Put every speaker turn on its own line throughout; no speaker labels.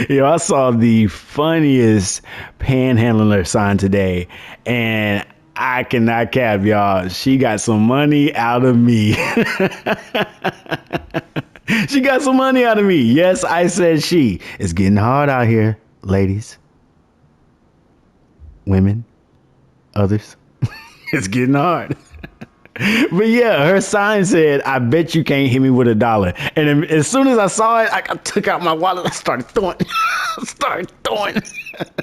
Yo, I saw the funniest panhandler sign today, and I cannot cap, y'all. She got some money out of me. She got some money out of me. Yes, I said she. It's getting hard out here, ladies, women, others. It's getting hard. But yeah, her sign said, "I bet you can't hit me with $1." And then, as soon as I saw it, I took out my wallet. I started throwing.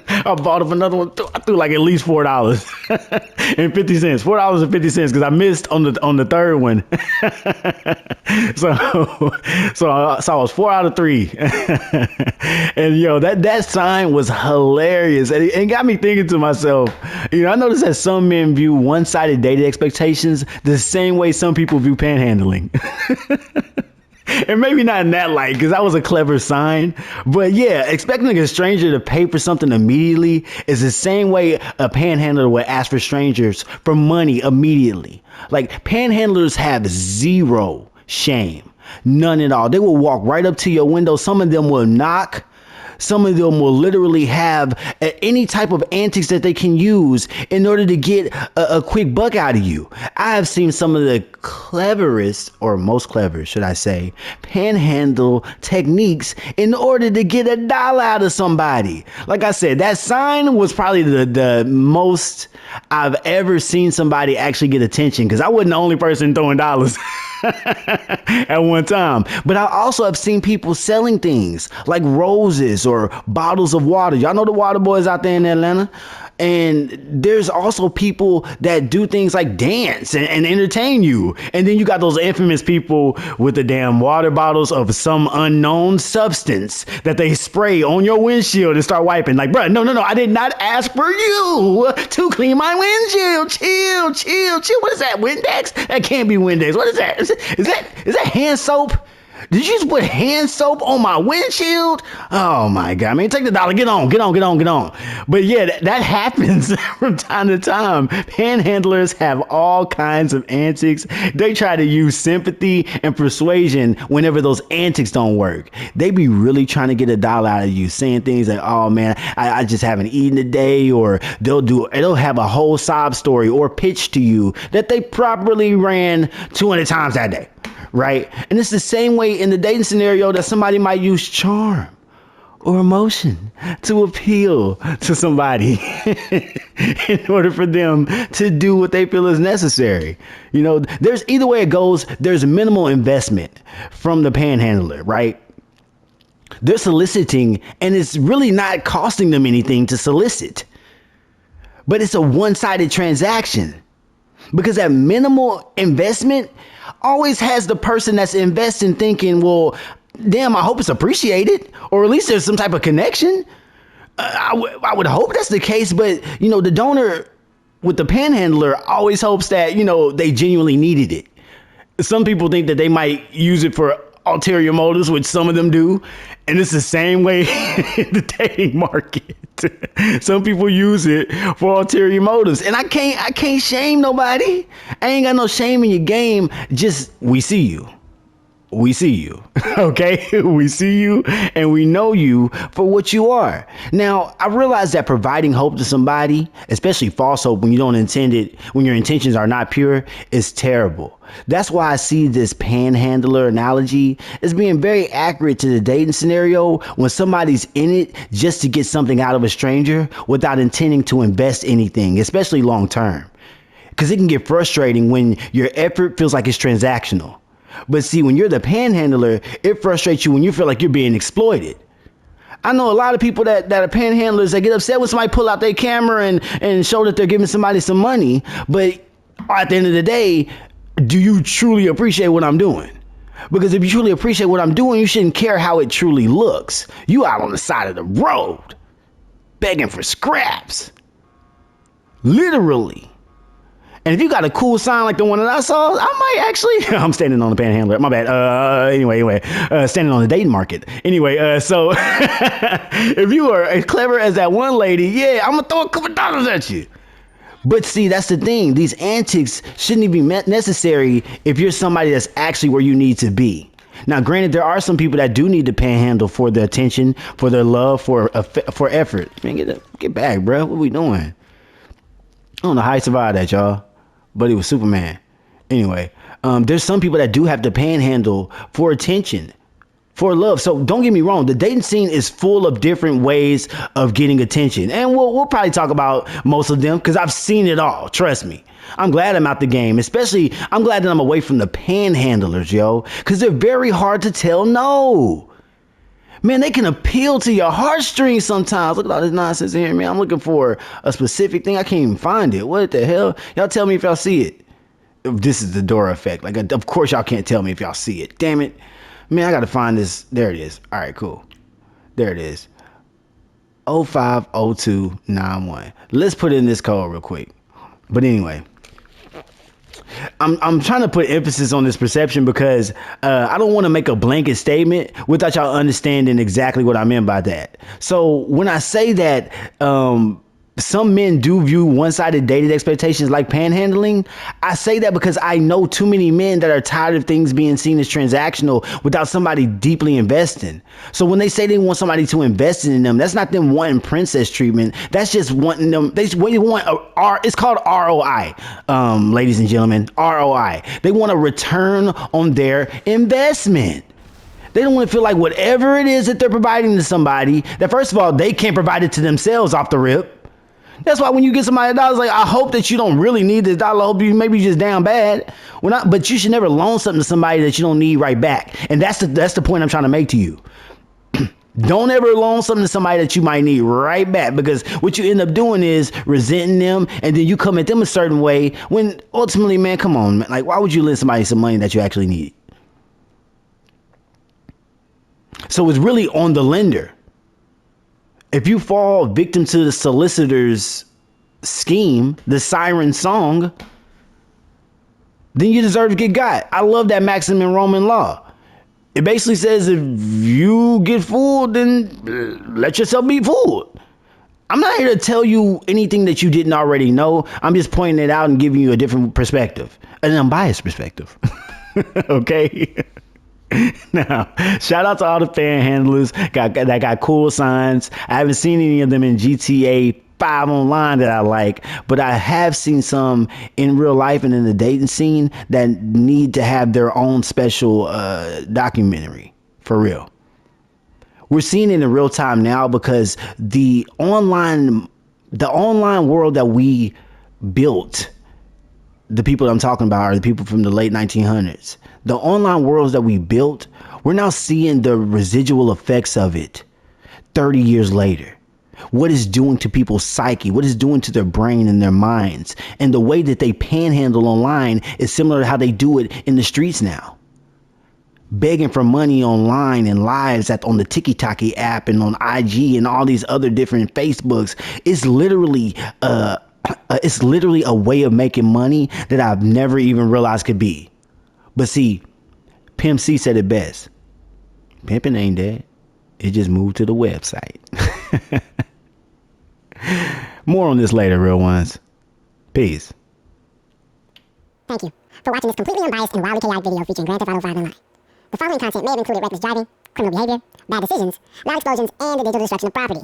I bought up another one. I threw like at least $4.50. $4.50 because I missed on the third one. so I was 4 out of 3. And yo, that sign was hilarious. And it got me thinking to myself, I noticed that some men view one-sided dating expectations the same way some people view panhandling. And maybe not in that light, because that was a clever sign. But yeah, expecting a stranger to pay for something immediately is the same way a panhandler would ask for strangers for money immediately. Like, panhandlers have zero shame, none at all. They will walk right up to your window. Some of them will knock. Some of them will literally have any type of antics that they can use in order to get a quick buck out of you. I have seen some of the cleverest, or most clever, should I say, panhandle techniques in order to get $1 out of somebody. Like I said, that sign was probably the most I've ever seen somebody actually get attention, because I wasn't the only person throwing dollars. At one time. But I also have seen people selling things like roses or bottles of water. Y'all know the water boys out there in Atlanta. And there's also people that do things like dance and entertain you. And then you got those infamous people with the damn water bottles of some unknown substance that they spray on your windshield and start wiping. Like, bro, no, I did not ask for you to clean my windshield. Chill. What is that? Windex? That can't be Windex. What is that? Is that hand soap? Did you just put hand soap on my windshield? Oh my God, man, take the $1. Get on. But yeah, that happens from time to time. Panhandlers have all kinds of antics. They try to use sympathy and persuasion whenever those antics don't work. They be really trying to get $1 out of you, saying things like, "Oh man, I just haven't eaten today," or they'll have a whole sob story or pitch to you that they properly ran 200 times that day. Right? And it's the same way in the dating scenario that somebody might use charm or emotion to appeal to somebody in order for them to do what they feel is necessary. There's either way it goes, there's minimal investment from the panhandler, right? They're soliciting, and it's really not costing them anything to solicit. But it's a one-sided transaction, because that minimal investment always has the person that's investing thinking, well, damn, I hope it's appreciated, or at least there's some type of connection. I would hope that's the case. But, the donor with the panhandler always hopes that, they genuinely needed it. Some people think that they might use it for ulterior motives, which some of them do. And it's the same way in the dating market. Some people use it for ulterior motives. And I can't shame nobody. I ain't got no shame in your game. Just, we see you. Okay? We see you and we know you for what you are. Now, I realize that providing hope to somebody, especially false hope when you don't intend it, when your intentions are not pure, is terrible. That's why I see this panhandler analogy as being very accurate to the dating scenario when somebody's in it just to get something out of a stranger without intending to invest anything, especially long term. Because it can get frustrating when your effort feels like it's transactional. But see, when you're the panhandler, it frustrates you when you feel like you're being exploited. I know a lot of people that are panhandlers that get upset when somebody pull out their camera and show that they're giving somebody some money. But at the end of the day, do you truly appreciate what I'm doing? Because if you truly appreciate what I'm doing, you shouldn't care how it truly looks. You out on the side of the road, begging for scraps. Literally. And if you got a cool sign like the one that I saw, I might actually, I'm standing on the panhandler, my bad. Anyway, standing on the dating market. Anyway, so if you are as clever as that one lady, yeah, I'm gonna throw a couple dollars at you. But see, that's the thing. These antics shouldn't even be necessary if you're somebody that's actually where you need to be. Now, granted, there are some people that do need to panhandle for their attention, for their love, for effort. Man, get back, bro. What we doing? I don't know how he survived that, y'all. But he was Superman. Anyway, there's some people that do have to panhandle for attention, for love. So don't get me wrong. The dating scene is full of different ways of getting attention. And we'll probably talk about most of them because I've seen it all. Trust me. I'm glad I'm out the game. Especially, I'm glad that I'm away from the panhandlers, yo, because they're very hard to tell no. Man, they can appeal to your heartstrings sometimes. Look at all this nonsense in here, man. I'm looking for a specific thing. I can't even find it. What the hell? Y'all tell me if y'all see it. This is the Dora effect. Like, of course y'all can't tell me if y'all see it. Damn it. Man, I got to find this. There it is. All right, cool. There it is. 050291. Let's put in this code real quick. But anyway, I'm trying to put emphasis on this perception because I don't want to make a blanket statement without y'all understanding exactly what I meant by that. So when I say that some men do view one-sided dating expectations like panhandling, I say that because I know too many men that are tired of things being seen as transactional without somebody deeply investing. So when they say they want somebody to invest in them, that's not them wanting princess treatment. That's just wanting them. They want it's called ROI, ladies and gentlemen, ROI. They want a return on their investment. They don't want to feel like whatever it is that they're providing to somebody, that first of all, they can't provide it to themselves off the rip. That's why when you get somebody $1, like, I hope that you don't really need this $1. I hope you maybe just down bad. But you should never loan something to somebody that you don't need right back. And that's the point I'm trying to make to you. Don't ever loan something to somebody that you might need right back, because what you end up doing is resenting them, and then you come at them a certain way when ultimately, man, come on, man. Like, why would you lend somebody some money that you actually need? So it's really on the lender. If you fall victim to the solicitor's scheme, the siren song, then you deserve to get got. I love that maxim in Roman law. It basically says if you get fooled, then let yourself be fooled. I'm not here to tell you anything that you didn't already know. I'm just pointing it out and giving you a different perspective, an unbiased perspective. Okay? Now, shout out to all the panhandlers that got cool signs. I haven't seen any of them in GTA 5 online that I like, but I have seen some in real life and in the dating scene that need to have their own special documentary, for real. We're seeing it in real time now because the online world that we built, the people that I'm talking about are the people from the late 1900s. The online worlds that we built, we're now seeing the residual effects of it 30 years later. What it's doing to people's psyche, what it's doing to their brain and their minds. And the way that they panhandle online is similar to how they do it in the streets now. Begging for money online and lives on the TikTok app and on IG and all these other different Facebooks. It's literally a way of making money that I've never even realized could be. But see, Pimp C said it best. Pimping ain't dead. It just moved to the website. More on this later, real ones. Peace.
Thank you for watching this completely unbiased and wildly chaotic video featuring Grand Theft Auto 5 Online. The following content may have included reckless driving, criminal behavior, bad decisions, loud explosions, and the digital destruction of property.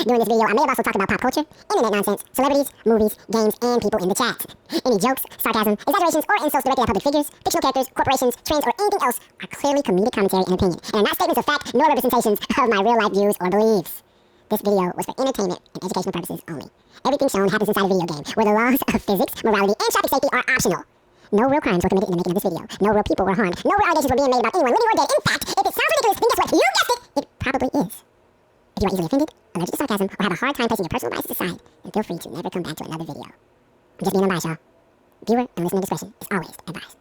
During this video, I may have also talked about pop culture, internet nonsense, celebrities, movies, games, and people in the chat. Any jokes, sarcasm, exaggerations, or insults directed at public figures, fictional characters, corporations, trends, or anything else are clearly comedic commentary and opinion, and are not statements of fact nor representations of my real-life views or beliefs. This video was for entertainment and educational purposes only. Everything shown happens inside a video game, where the laws of physics, morality, and traffic safety are optional. No real crimes were committed in the making of this video. No real people were harmed. No real allegations were being made about anyone living or dead. In fact, if it sounds ridiculous, then guess what? You guessed it! It probably is. If you are easily offended, allergic to sarcasm, or have a hard time placing your personal biases aside, then feel free to never come back to another video. I'm just being unbiased, y'all. Viewer and listener discretion is always advised.